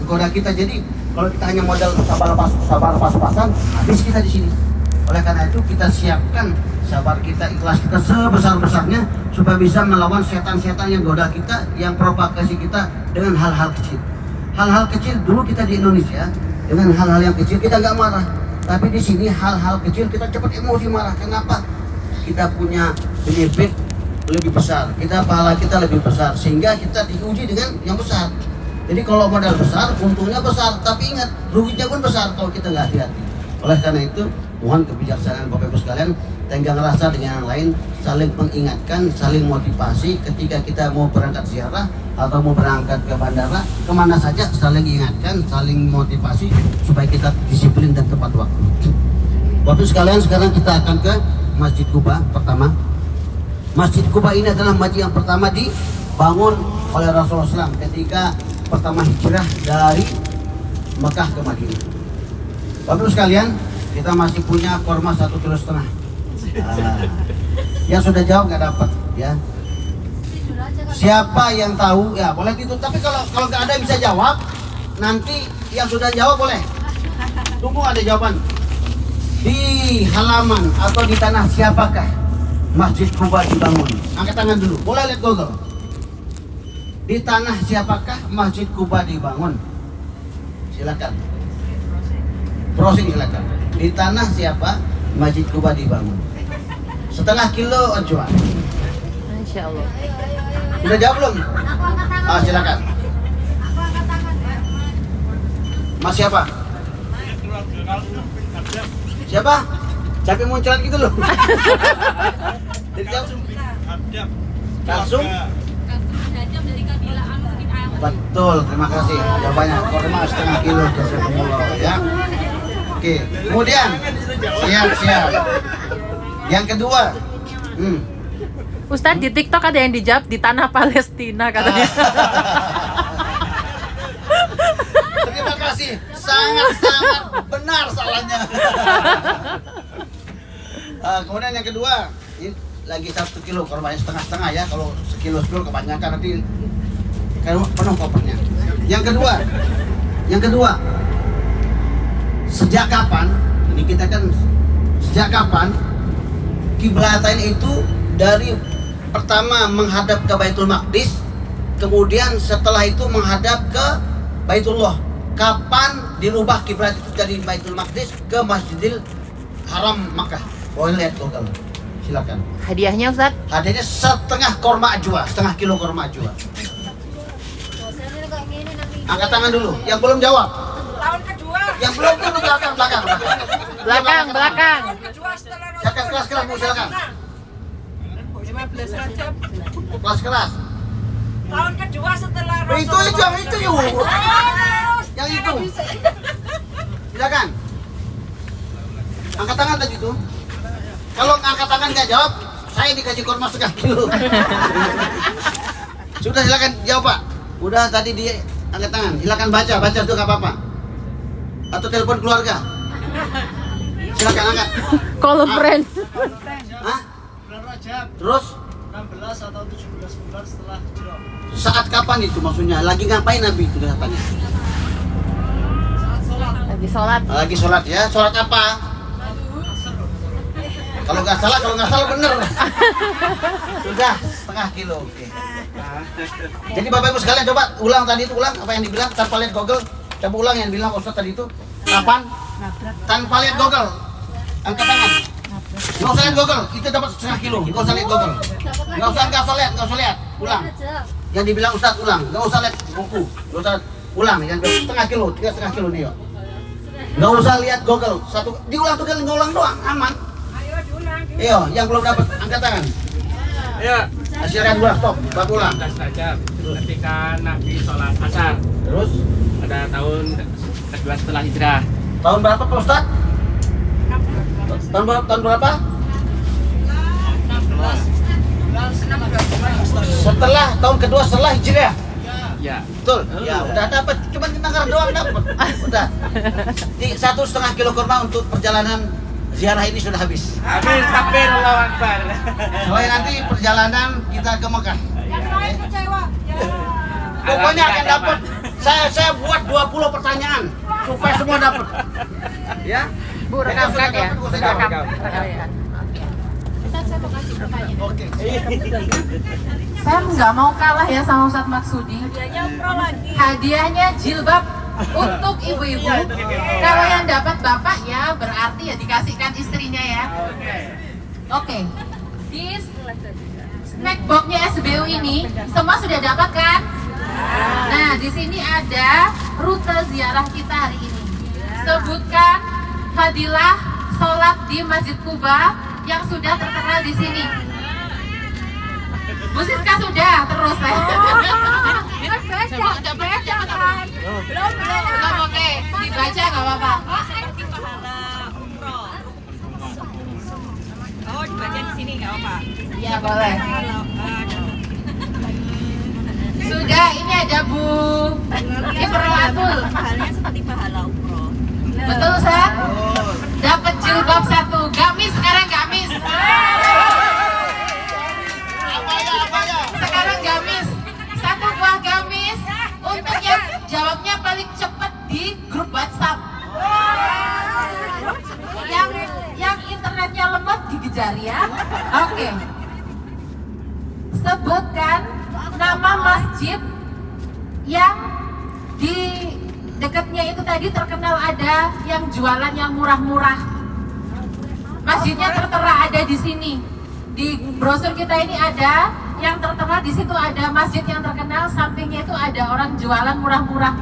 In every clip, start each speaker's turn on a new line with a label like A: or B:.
A: goda kita. Jadi kalau kita hanya modal sabar pas-pasan, habis kita di sini. Oleh karena itu kita siapkan sabar kita, ikhlas kita sebesar-besarnya supaya bisa melawan setan-setan yang goda kita, yang provokasi kita dengan hal-hal kecil. Hal-hal kecil dulu kita di Indonesia dengan hal-hal yang kecil kita nggak marah, tapi di sini hal-hal kecil kita cepat emosi marah. Kenapa? Kita punya benefit lebih besar, pahala kita lebih besar, sehingga kita diuji dengan yang besar. Jadi kalau modal besar, untungnya besar, tapi ingat ruginya pun besar kalau kita nggak hati-hati. Oleh karena itu, mohon kebijaksanaan Bapak Ibu sekalian, tenggang rasa dengan yang lain, saling mengingatkan, saling motivasi ketika kita mau berangkat ziarah atau mau berangkat ke bandara, kemana saja saling ingatkan, saling motivasi supaya kita disiplin dan tepat waktu. Bapak Ibu sekalian, sekarang kita akan ke Masjid Quba pertama. Masjid Quba ini adalah masjid yang pertama dibangun oleh Rasulullah SAW ketika pertama hijrah dari Mekah ke Madinah. Bapak Ibu sekalian, kita masih punya korma 1,5 kilo. Yang sudah jawab nggak dapat, ya. Siapa yang tahu, ya boleh gitu. Tapi kalau nggak ada yang bisa jawab, nanti yang sudah jawab boleh. Tunggu ada jawaban. Di halaman atau di tanah siapakah Masjid Quba dibangun? Angkat tangan dulu. Boleh lihat Google. Di tanah siapakah Masjid Quba dibangun? Silakan. Browsing silakan. Di tanah siapa Masjid Quba dibangun? Setengah kilo acuan.
B: Insya Allah.
A: Sudah jawab belum? Silakan. Mas siapa? Siapa? Capek munculan gitu loh. Jadi jawab. Kalsum. Betul, terima kasih. Jawabannya korma setengah kilo ya. Oke, kemudian siap. Yang kedua,
B: Ustadz, di TikTok ada yang dijawab di tanah Palestina katanya.
A: Terima kasih, sangat benar salahnya. Kemudian yang kedua, ini lagi 1 kilo, korbannya setengah-setengah ya. Kalau sekilo kebanyakan nanti penuh kopernya. Yang kedua, sejak kapan? Ini kita kan sejak kapan kiblatan itu dari pertama menghadap ke Baitul Maqdis, kemudian setelah itu menghadap ke Baitullah. Kapan dirubah kiblat itu dari Baitul Maqdis ke Masjidil Haram Makkah? Boleh lihat Google. Silakan.
B: Hadiahnya Ustadz?
A: Hadiahnya setengah korma ajwa, setengah kilo korma ajwa. Angkat tangan dulu. Yang belum jawab.
C: Tahun kedua.
A: Yang belum dulu belakang.
B: Belakang.
A: Silakan kelas Bu, silakan.
C: 15 Rajab.
A: Kelas.
C: Tahun kedua setelah
A: Itu yuk. Yang itu. Silakan. Angkat tangan tadi tuh. Kalau angkat tangan nggak jawab, saya dikasih korma setengah kilo. Sudah silakan jawab Pak. Udah tadi dia angkat tangan. Silakan baca tuh nggak apa-apa. Atau telepon keluarga. Silakan angkat.
B: Call a friend.
A: Hah?
D: Bulan Rajab.
A: Terus
D: 16 atau 17 bulan setelah hijrah.
A: saat kapan itu maksudnya? Lagi ngapain Nabi itu katanya?
D: Saat sholat.
B: Lagi sholat.
A: Lagi sholat ya. Sholat apa? Kalau nggak salah bener. Sudah setengah kilo. Oke. Jadi Bapak Ibu sekalian coba ulang tadi itu apa yang dibilang tanpa lihat Google. Coba ulang yang bilang Ustaz tadi itu. Kapan? Tanpa lihat Google. Angkat tangan. Nggak usah lihat Google. Itu dapat setengah kilo. Nggak usah lihat Google. Nggak usah lihat. Ulang. Yang dibilang Ustaz ulang. Nggak usah lihat buku. Nggak usah ulang. Yang setengah kilo nih yuk. Nggak usah lihat Google. Diulang tuh nggak ulang doang. Aman.
C: Ayo diulang.
A: Iyo, yang belum dapat angkat tangan.
D: Ya.
A: Asyarakat dua stop, bab ulang.
D: 16 Rajab ketika Nabi sholat asar.
A: Terus
D: Pada tahun kedua setelah hijrah.
A: tahun berapa Pak Ustaz? Tahun berapa? Setelah tahun kedua setelah hijrah.
D: Ya.
A: Betul. Ya, udah dapat. Cuma dengar doang dapat. Udah. Di 1,5 kilo kurma untuk perjalanan ziarah ini sudah habis.
D: Amin, takbir, Allahu Akbar.
A: Soalnya nanti perjalanan kita ke Mekah.
C: Yang lain kecewa. Ya.
A: Pokoknya akan dapat Saya buat 20 pertanyaan supaya semua dapat. Ya.
B: Bu, rekamkan ya.
A: Rekam.
B: Oh, ya. Ustaz, saya mau kasih pertanyaan.
A: Oke.
B: Saya nggak mau kalah ya sama Ustadz Maksudi.
C: Hadiahnya umroh lagi.
B: Hadiahnya jilbab untuk ibu-ibu. Kalau yang dapat bapak ya berarti ya dikasihkan istrinya ya. Oke. Di snack box-nya SBU ini semua sudah dapat kan? Nah, di sini ada rute ziarah kita hari ini. Sebutkan fadilah sholat di Masjid Kuba yang sudah terkenal di sini. Bu Siska sudah terus ya. Belum, oke. Dibaca nggak apa-apa.
C: Seperti pahala umroh. Oh, dibaca di sini nggak apa?
B: Iya boleh. Sudah, ini ada Bu Ibrahim.
C: Pahalanya seperti pahala umroh.
B: Betul Ustaz? Dapat jilbab satu. Gamis sekarang gamis. Sekarang gamis. Satu buah gamis untuk yang jawabnya paling cepat di grup WhatsApp. Yang internetnya lemot dikejar ya. Oke. Sebutkan nama masjid yang di dekatnya itu tadi terkenal ada yang jualan yang murah-murah. Masjidnya tertera ada di sini. Di brosur kita ini ada yang tertera di situ, ada masjid yang terkenal, sampingnya itu ada orang jualan murah-murah.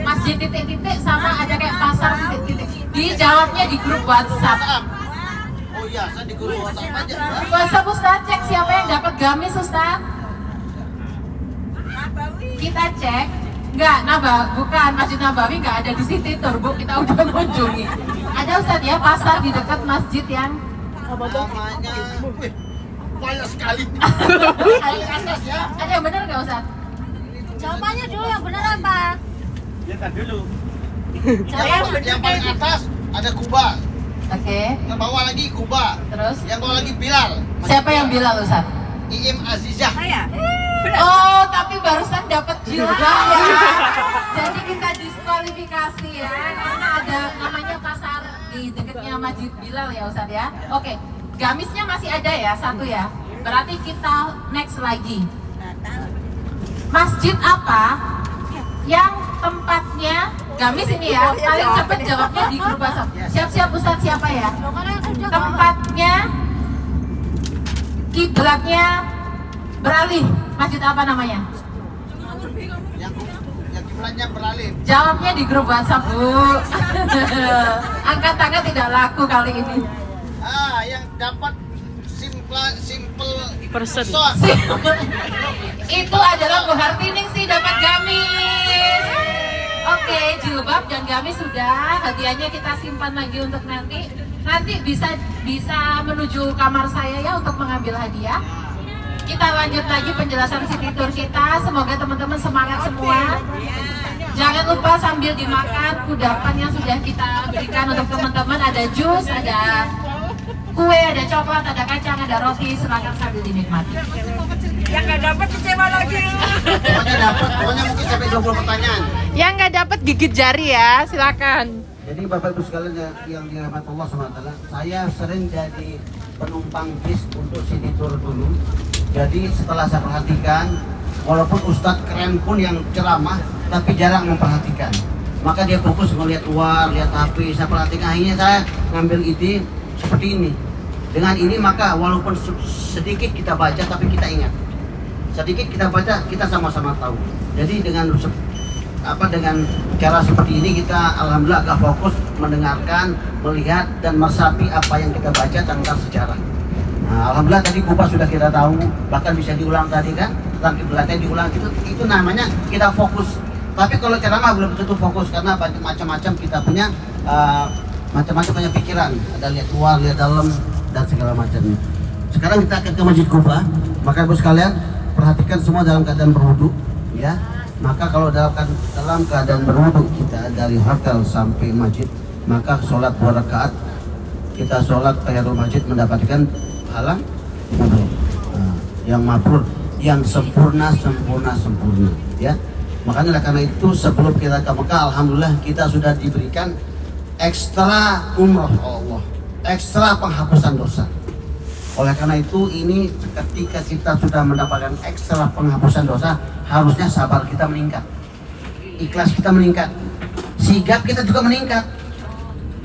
B: Masjid titik-titik sama ada kayak pasar titik-titik. Dijawabnya di grup WhatsApp.
A: Oh iya, saya di grup WhatsApp aja.
B: WhatsApp Ustaz, cek siapa yang dapat gamis Ustaz. Kita cek. Enggak, bukan Masjid Nabawi enggak ada di City Tour, Bu. Kita udah mengunjungi. Ada Ustaz ya, pasar di dekat masjid yang
A: Namanya, wih, banyak sekali.
B: ada yang benar nggak Ustaz?
C: Jawabannya dulu yang benar apa?
D: Ya kan dulu.
A: Yang paling atas ada Kuba,
B: Oke.
A: yang bawah lagi Kuba,
B: Terus
A: yang bawah lagi Bilal.
B: siapa yang bilang Ustaz?
A: Iim Azizah.
C: Saya.
B: Oh, tapi barusan dapat jilbab ya. Jadi kita diskualifikasi ya, karena ada namanya pasar di dekatnya Masjid Bilal ya Ustaz ya. Oke, gamisnya masih ada ya, satu ya. Berarti kita next lagi. Masjid apa yang tempatnya gamis ini ya, paling cepet jawabnya di grup WhatsApp. Siap-siap Ustaz, siapa ya? Tempatnya kiblatnya beralih. Masjid apa namanya?
A: Yang kiblatnya beralih.
B: Jawabnya di grup WhatsApp, Bu. Angkat tangan tidak laku kali ini.
A: Yang dapat simple
B: Person. Itu adalah Bu Hartining sih, dapat gamis. Oke, jilbab dan gamis sudah. Hadiahnya kita simpan lagi untuk nanti. Nanti bisa menuju kamar saya ya untuk mengambil hadiah. Kita lanjut lagi penjelasan City Tour kita. Semoga teman-teman semangat semua. Jangan lupa sambil dimakan kudapan yang sudah kita berikan untuk teman-teman. Ada jus, ada kue, ada coklat, ada kacang, ada roti. Silakan sambil dinikmati.
C: Yang nggak dapat kecewa lagi.
A: Pokoknya dapat, pokoknya mungkin sampai 20 pertanyaan.
B: Yang nggak dapat gigit jari ya, silakan.
A: Jadi Bapak Ibu sekalian yang dirahmati Allah SWT, saya sering jadi penumpang bis untuk City Tour dulu. Jadi setelah saya perhatikan, walaupun Ustadz keren pun yang ceramah, tapi jarang memperhatikan. Maka dia fokus melihat luar, lihat HP. Saya perhatikan, akhirnya saya ngambil ide seperti ini. Dengan ini maka walaupun sedikit kita baca, tapi kita ingat. Sedikit kita baca, kita sama-sama tahu. Jadi dengan cara seperti ini kita alhamdulillah agak fokus mendengarkan, melihat dan meresapi apa yang kita baca tentang sejarah. Nah, alhamdulillah tadi Kuba sudah kita tahu, bahkan bisa diulang tadi kan, tentang kiblatnya diulang itu namanya kita fokus. Tapi kalau ceramah belum tentu fokus karena macam-macam kita punya macam-macam banyak pikiran, ada lihat luar, lihat dalam dan segala macamnya. Sekarang kita akan ke Masjid Kuba, maka Ibu sekalian perhatikan semua dalam keadaan berwudu, ya. Maka kalau dalam keadaan berwudu kita dari hotel sampai masjid, maka sholat 2 rakaat kita sholat tahiyatul masjid mendapatkan pahala wudu yang mabrur, yang sempurna, ya. Makanya karena itu sebelum kita ke Mekah, alhamdulillah kita sudah diberikan ekstra umroh Allah, ekstra penghapusan dosa. Oleh karena itu ini ketika kita sudah mendapatkan ekstra penghapusan dosa, harusnya sabar kita meningkat, ikhlas kita meningkat, sigap kita juga meningkat,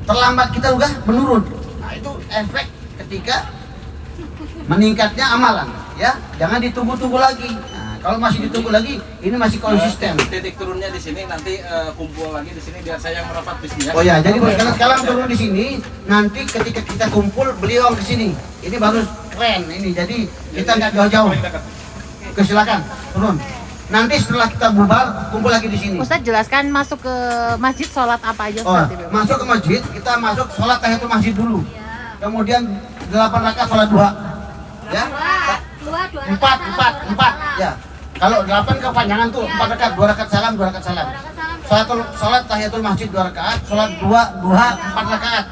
A: terlambat kita juga menurun. Nah itu efek ketika meningkatnya amalan, ya jangan ditunggu-tunggu lagi. Kalau masih ditunggu lagi, ini masih konsisten.
D: Titik turunnya di sini, nanti kumpul lagi di sini biar saya yang merapat bisnisnya.
A: Oh ya, jadi sekarang turun di sini, nanti ketika kita kumpul beliau di sini. Ini baru keren ini. Jadi kita nggak jauh-jauh. Silakan turun. Nanti setelah kita bubar, kumpul lagi di sini.
B: Ustadz jelaskan masuk ke masjid sholat apa aja
A: Oh,
B: Ustadz?
A: masuk ke masjid, kita masuk sholat tahiyatul masjid dulu. Kemudian 8 rakaat sholat duha. Ya. 4 ya. Kalau 8 kepanjangan tuh 4 rakaat, 2 rakaat salam, 2 rakaat salam. Sholat tahiyatul masjid 2 rakaat, sholat duha 4 rakaat.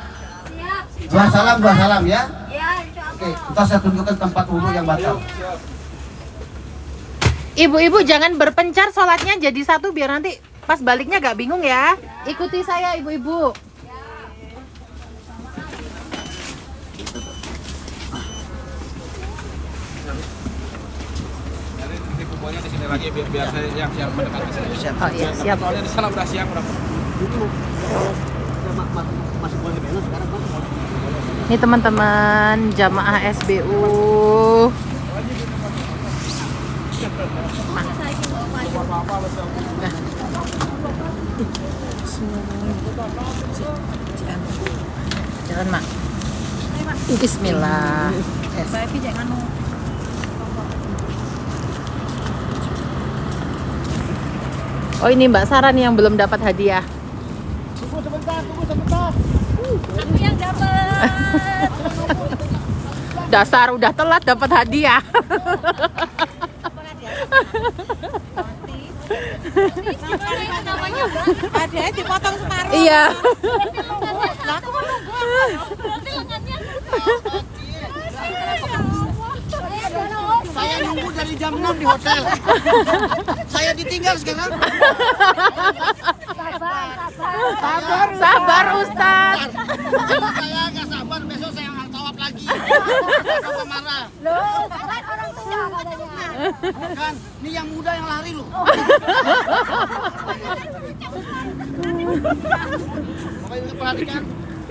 A: 2 salam ya. Oke, kita saya tunjukkan tempat wudhu yang batal.
B: Ibu-ibu jangan berpencar sholatnya jadi satu biar nanti pas baliknya gak bingung ya. Ikuti saya ibu-ibu.
D: Kumpulnya di sini lagi biar saya yang mendekat ke sini.
B: Oh iya siap.
D: Soalnya di sana udah siang berapa?
A: Masih boleh benar sekarang kan?
B: Ini teman-teman jamaah SBU. Jalan mak. Bismillah. Oh ini Mbak Sarah nih yang belum dapat hadiah.
A: Tunggu sebentar.
C: Aku yang dapat.
B: Dasar udah telat dapat hadiah.
C: Hadiahnya dipotong separuh.
B: Iya.
C: Lah aku mau nunggu. Berarti lengannya.
A: Saya nunggu dari jam 6 di hotel. Saya ditinggal sekarang.
B: Sabar Ustaz.
A: Kalau saya nggak sabar, besok saya nggak tawaf lagi. Sama marah.
C: Loh, kan orang tua katanya.
A: Kan, ini yang muda yang lari loh. Pokoknya perhatikan,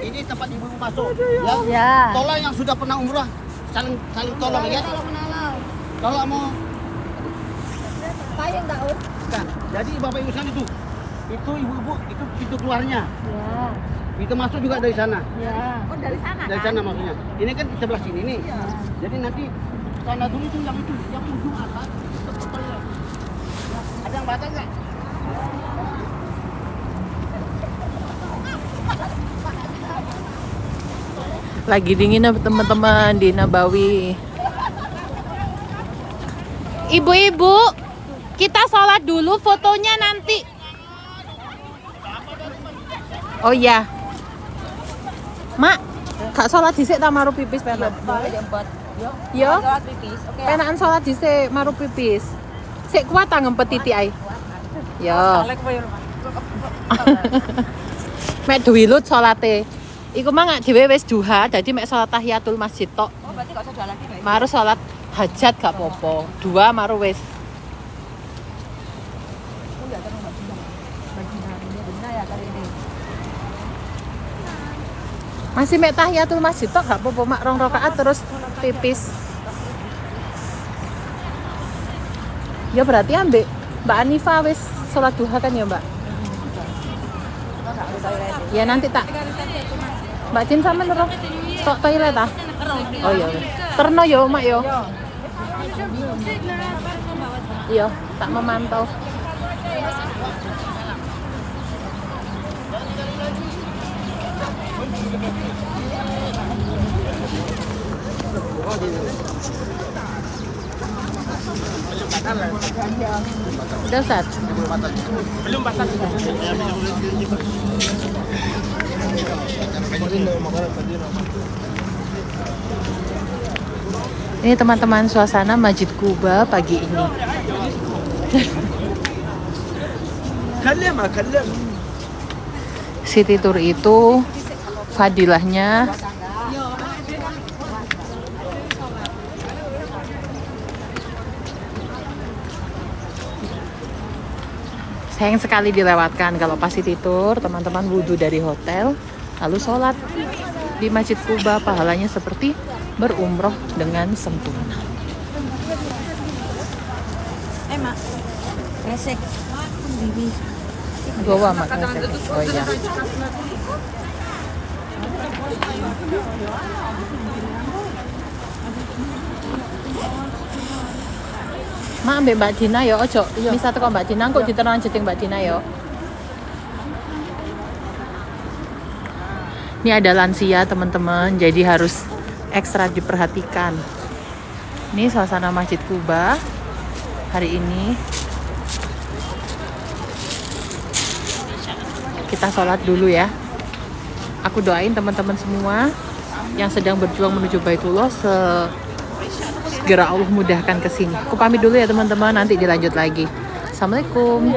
A: ini tempat ibu-ibu masuk. Ya. Tolong yang sudah pernah umrah, saling tolong ya. Kalau mau
C: Payung tak us.
A: kan, jadi bapak ibu sana itu ibu-ibu itu pintu keluarnya.
C: Ya.
A: Pintu masuk juga dari sana.
C: Ya. Oh dari sana.
A: Dari sana maksudnya. Ini kan di sebelah sini nih. Jadi nanti sana dulu tuh yang ujung atas. Ada yang batal nggak?
B: Lagi dingin teman-teman di Nabawi. Ibu-ibu, kita sholat dulu, fotonya nanti. Oh iya, Mak, gak sholat dhisik ta maru pipis penak. Yo, penakan sholat dhisik maru pipis. Sik kuat ta ngempet titik ae. Yo. Mek duwilut sholate. Iku mah gak dhewe wis duha, dadi mek sholat tahiyatul masjid tok.
C: Oh berarti gak usah jual lagi.
B: Maru sholat hajat gak apa-apa. Dua maru wis. Masih mek tahiyatul masjid tok gak apa-apa mak 2 rakaat terus pipis. Ya berarti ambek Mbak Anifa wis sholat duha kan ya Mbak? Ya nanti tak Mbak Jin sama nero tok toilet ah. Oh iya. Terno yo mak yo. Iya, tak memantau. Udah Ustaz?
D: Belum batal.
B: Ini teman-teman suasana Masjid Kuba pagi ini.
E: City tour itu fadilahnya sayang sekali dilewatkan. Kalau pas city tour, teman-teman wudhu dari hotel, lalu sholat di Masjid Kuba, pahalanya seperti berumroh dengan sempurna.
C: Mak, resek. Bibi.
E: Bawa makan. Oh iya. Mak ambil Mbak Dina ya, ojo. Bisa teko Mbak Dina, kok diterang jeding Mbak Dina ya. Ini ada lansia teman-teman, jadi harus ekstra diperhatikan. Ini suasana Masjid Kuba hari ini. Kita sholat dulu ya. Aku doain teman-teman semua yang sedang berjuang menuju Baitullah segera Allah mudahkan ke sini. Aku pamit dulu ya teman-teman, nanti dilanjut lagi. Assalamualaikum.